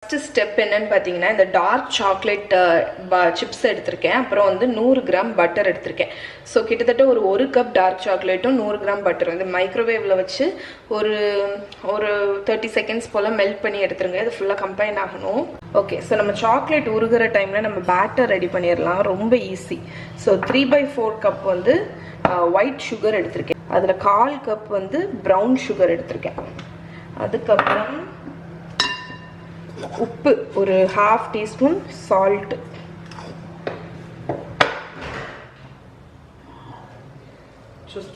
First step என்னன்னு பாத்தீங்கன்னா இந்த டார்க் சாக்லேட் சிப்ஸ் எடுத்துர்க்கேன் அப்புறம் வந்து 100 கிராம் பட்டர் எடுத்துர்க்கேன் சோ கிட்டத்தட்ட ஒரு கப் டார்க் சாக்லேட்டும் 100 கிராம் பட்டர் வந்து மைக்ரோவேவ்ல வச்சு ஒரு 30 செகண்ட்ஸ் போல மெல்ட் பண்ணி எடுத்துருங்க இது ஃபுல்லா கம்பைன் ஆகணும் ஓகே சோ நம்ம சாக்லேட் உருகுற டைம்ல நம்ம பேட்டர் ரெடி பண்ணிரலாம் ரொம்ப ஈஸி சோ 3/4 கப் வந்து ஒயிட் சுகர் எடுத்துர்க்கேன் அதுல 1/4 கப் வந்து பிரவுன் சுகர் எடுத்துர்க்கேன் அதுக்கு அப்புறம் உப்பு ஒரு 1/2 டீஸ்பூன் salt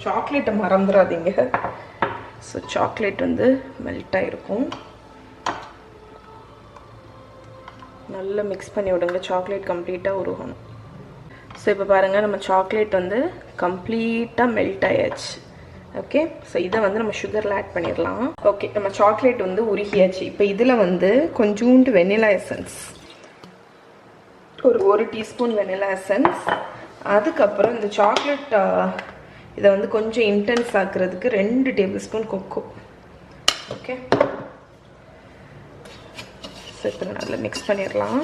சாக்லேட் மறந்துடாதீங்க சோ சாக்லேட் வந்து மெல்ட் ஆயிருக்கும் நல்லா mix பண்ணி விடுங்க சாக்லேட் கம்ப்ளீட்டா உருகணும் சோ இப்போ பாருங்க நம்ம சாக்லேட் வந்து கம்ப்ளீட்டா மெல்ட் ஆயாச்சு ஓகே சோ இத வந்து நம்ம சுகர்ல ஆட் பண்ணிரலாம் ஓகே நம்ம சாக்லேட் வந்து உருகியாச்சு இப்போ இதுல வந்து கொஞ்சூண்டு வெனிலா எசன்ஸ் ஒரு 1 டீஸ்பூன் வெனிலா எசன்ஸ் அதுக்கு அப்புறம் இந்த சாக்லேட் இத வந்து கொஞ்சம் இன்டென்ஸ் ஆக்குறதுக்கு 2 டேபிள்ஸ்பூன் கொக்கோ ஓகே சோ இத நல்லா mix பண்ணிரலாம்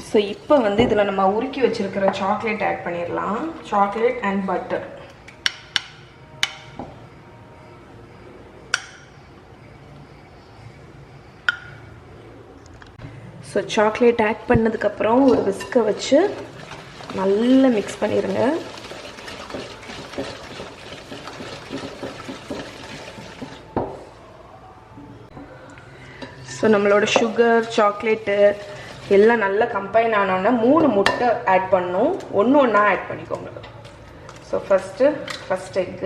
So இப்போ வந்து இதல நம்ம உருக்கி வச்சிருக்கிற சாக்லேட் ஆட் பண்ணிரலாம் chocolate and butter So chocolate add பண்ணதுக்கு அப்புறம் ஒரு whisk வச்சு நல்லா mix பண்ணிருங்க So நம்மளோட sugar chocolate எல்லாம் நல்லா கம்பைன் ஆனோனே 3 முட்டை ஆட் பண்ணனும் ஒண்ணா ஆட் பண்ணிக்கோங்க சோ ஃபர்ஸ்ட் எக்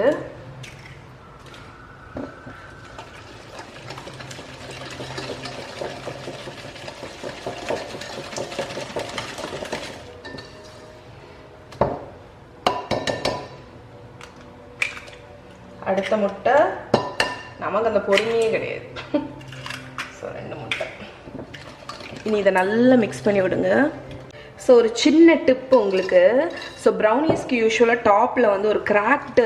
அடுத்த முட்டை நமக்கு அந்த பொறுமையே கிடையாது சோ 2 முட்டை இனி இத நல்லா mix பண்ணி விடுங்க சோ ஒரு சின்ன டிப் உங்களுக்கு சோ browniesக்கு யூசுவலா டாப்ல வந்து ஒரு cracked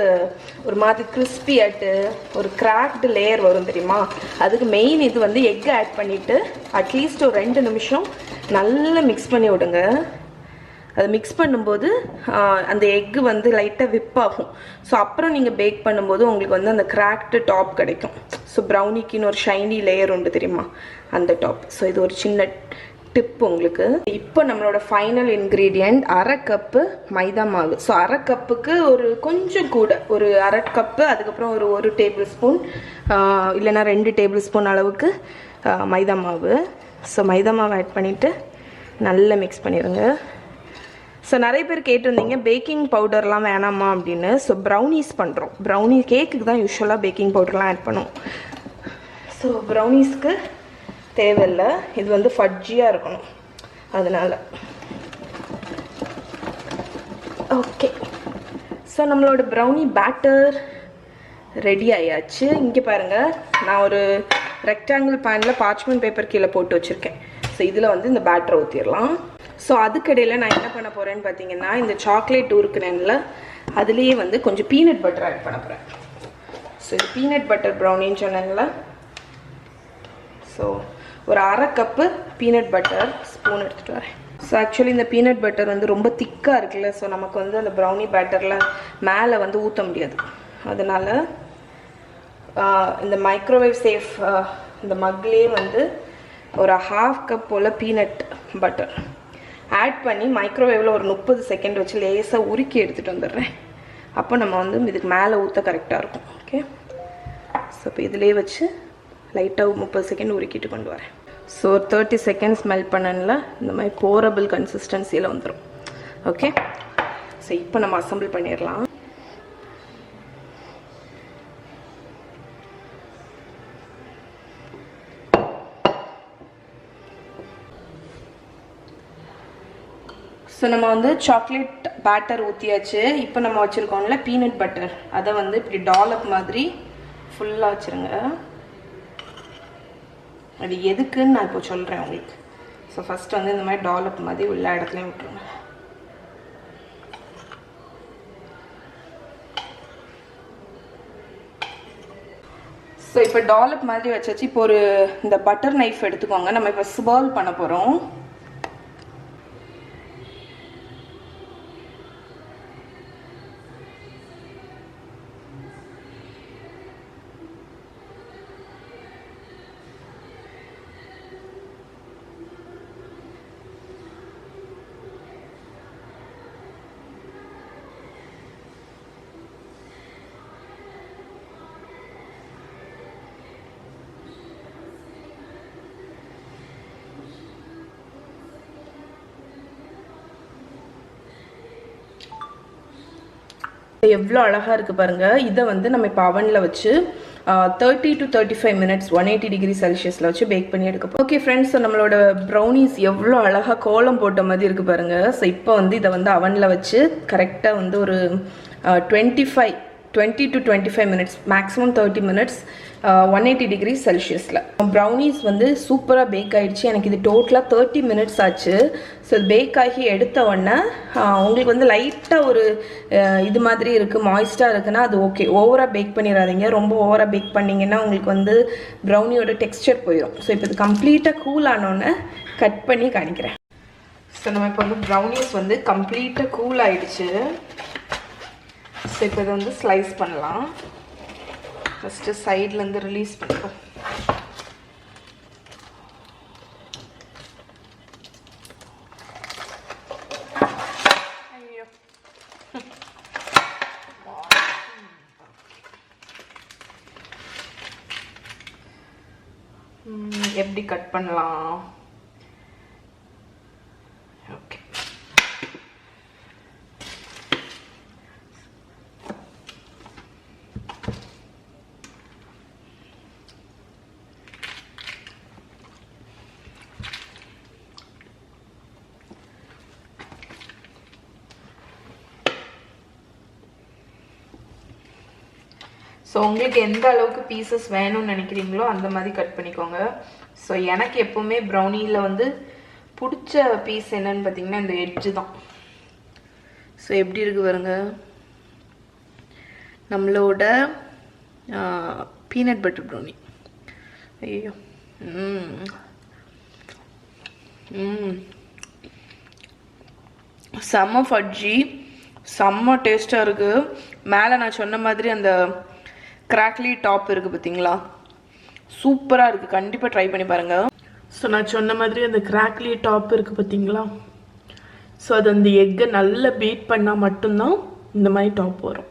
ஒரு மாதிரி crispy ஆட்டு ஒரு cracked layer வரும் தெரியுமா அதுக்கு மெயின் இது வந்து எக் ஆட் பண்ணிட்டு அட்லீஸ்ட் ஒரு 2 நிமிஷம் நல்லா mix பண்ணி விடுங்க அது mix பண்ணும்போது அந்த எக் வந்து லைட்டா விப் ஆகும் சோ அப்புறம் நீங்க பேக் பண்ணும்போது உங்களுக்கு வந்து அந்த cracked டாப் கிடைக்கும் சோ brownieக்கு ஒரு shiny layer உண்டு தெரியுமா அந்த டாப் சோ இது ஒரு சின்ன டிப் உங்களுக்கு இப்போ நம்மளோட ஃபைனல் இன்கிரிடியன்ட் 1/2 கப் மைதா மாவு சோ 1/2 கப்புக்கு ஒரு கொஞ்சம் கூட ஒரு 1/2 கப் அதுக்கு அப்புறம் ஒரு 1 டேபிள்ஸ்பூன் இல்லனா 2 டேபிள்ஸ்பூன் அளவுக்கு மைதா மாவு சோ மைதா மாவு ஆட் பண்ணிட்டு நல்லா mix பண்ணிருங்க சோ நிறைய பேர் கேட்டிருந்தீங்க பேக்கிங் பவுடர்லாம் வேணாமா அப்படினு சோ brownies பண்றோம் brownie கேக்குக்கு தான் யூசுவலா பேக்கிங் பவுடர்லாம் ஆட் பண்ணுவோம் சோ browniesக்கு தேவையில்லை இது வந்து ஃபட்ஜியா இருக்கணும் அதனால ஓகே சோ நம்மளோட brownie பேட்டர் ரெடி ஆயாச்சு இங்க பாருங்க நான் ஒரு ரெக்டாங்கிள் panல parchment paper கீழ போட்டு வச்சிருக்கேன் சோ இதுல வந்து இந்த பேட்டரை ஊத்திரலாம் சோ அதுக்கடையில நான் என்ன பண்ண போறேன்னு பாத்தீங்கன்னா இந்த சாக்லேட் உருக்குனேன்ல அதுலயே வந்து கொஞ்சம் பீனட் பட்டர் ஆட் பண்ண போறேன் சோ இது பீனட் பட்டர் brownie சொன்னேன்ல சோ ஒரு 1/2 கப் பீனட் பட்டர் ஸ்பூன் எடுத்துட்டு வரேன் சோ एक्चुअली இந்த பீனட் பட்டர் வந்து ரொம்ப திக்கா இருக்குல சோ நமக்கு வந்து அந்த brownie பேட்டர்ல மேலே வந்து ஊத்த முடியாது அதனால இந்த மைக்ரோவேவ் சேஃப் இந்த மக்லயே வந்து ஒரு 1/2 கப் போல பீனட் பட்டர் ஆட் பண்ணி மைக்ரோவேவ்ல ஒரு 30 செகண்ட் வச்சு லேசா உருக்கி எடுத்துட்டு வந்துறேன் அப்ப நம்ம வந்து இதுக்கு மேலே ஊத்த கரெக்ட்டா இருக்கும் ஓகே சோ இப்போ இதிலே வச்சு லைட்டா 30 செகண்ட் உருக்கிட்டு கொண்டு வரேன் சோ 30 செகண்ட்ஸ் மெல்ட் பண்ணனல இந்த மாதிரி போரபிள் கன்சிஸ்டன்சில வந்துரும் ஓகே சோ இப்போ நம்ம அசெம்பிள் பண்ணிரலாம் சோ நம்ம வந்து சாக்லேட் பேட்டர் ஊத்தியாச்சு இப்போ நம்ம வச்சிருக்கோம்ல பீனட் பட்டர் அத வந்து இப்படி டாலப் மாதிரி ஃபுல்லா வச்சிருங்க அது எதுக்குன்னு நான் இப்போ சொல்றேன் உங்களுக்கு சோ ஃபர்ஸ்ட் வந்து இந்த மாதிரி டாலப் மாதிரி உள்ள இடத்துல விட்டுருங்க ஸோ இப்போ டாலப் மாதிரி வச்சாச்சு. இப்போ ஒரு இந்த பட்டர் நைஃப் எடுத்துக்கோங்க. நம்ம இப்போ ஸ்வர்ல் பண்ண போகிறோம். எவ்வளோ அழகாக இருக்குது பாருங்கள். இதை வந்து நம்ம இப்போ அவனில் வச்சு 30 to 35 minutes 180 degree Celsiusல வச்சு பேக் பண்ணி எடுக்க. ஓகே ஃப்ரெண்ட்ஸ், ஸோ நம்மளோட ப்ரௌனிஸ் எவ்வளோ அழகாக கோலம் போட்ட மாதிரி இருக்குது பாருங்கள். ஸோ இப்போ வந்து இதை வந்து அவனில் வச்சு கரெக்டாக வந்து ஒரு 20 to 25 minutes maximum 30 minutes 180 degree Celsiusல. ப்ரௌனிஸ் வந்து சூப்பராக பேக் ஆகிடுச்சு. எனக்கு இது டோட்டலாக 30 minutes ஆச்சு. ஸோ பேக் ஆகி எடுத்த உடனே உங்களுக்கு வந்து லைட்டாக ஒரு இது மாதிரி இருக்குது, மாய்ஸ்டாக இருக்குன்னா அது ஓகே. ஓவராக பேக் பண்ணிடாதீங்க. ரொம்ப ஓவராக பேக் பண்ணிங்கன்னா உங்களுக்கு வந்து ப்ரௌனியோட டெக்ஸ்சர் போயிடும். ஸோ இப்போ இது கம்ப்ளீட்டாக கூல் ஆனோடனே கட் பண்ணி காணிக்கிறேன். ஸோ நம்ம இப்போ வந்து ப்ரௌனிஸ் வந்து கம்ப்ளீட்டாக கூல் ஆகிடுச்சு. ஸோ இப்போ இதை வந்து ஸ்லைஸ் பண்ணலாம். ஃபஸ்ட்டு சைட்லேருந்து ரிலீஸ் பண்ணிப்போம். ஐயோ, எப்படி கட் பண்ணலாம்? ஓகே, ஸோ உங்களுக்கு எந்த அளவுக்கு பீசஸ் வேணும்னு நினைக்கிறீங்களோ அந்த மாதிரி கட் பண்ணிக்கோங்க. ஸோ எனக்கு எப்போவுமே ப்ரௌனியில் வந்து பிடிச்ச பீஸ் என்னன்னு பார்த்தீங்கன்னா இந்த எட்ஜு தான். ஸோ எப்படி இருக்குது பாருங்க, நம்மளோட பீனட் பட்டர் ப்ரௌனி. ஐயோ, செம்ம ஃபட்ஜி, செம்ம டேஸ்ட்டாக இருக்குது. மேலே நான் சொன்ன மாதிரி அந்த கிராக்லி டாப் இருக்குது பார்த்தீங்களா, சூப்பராக இருக்குது. கண்டிப்பாக ட்ரை பண்ணி பாருங்கள். ஸோ நான் சொன்ன மாதிரி அந்த கிராக்லி டாப் இருக்குது பார்த்தீங்களா, ஸோ அது அந்த எக்கை நல்லா பீட் பண்ணால் மட்டும்தான் இந்த மாதிரி டாப் வரும்.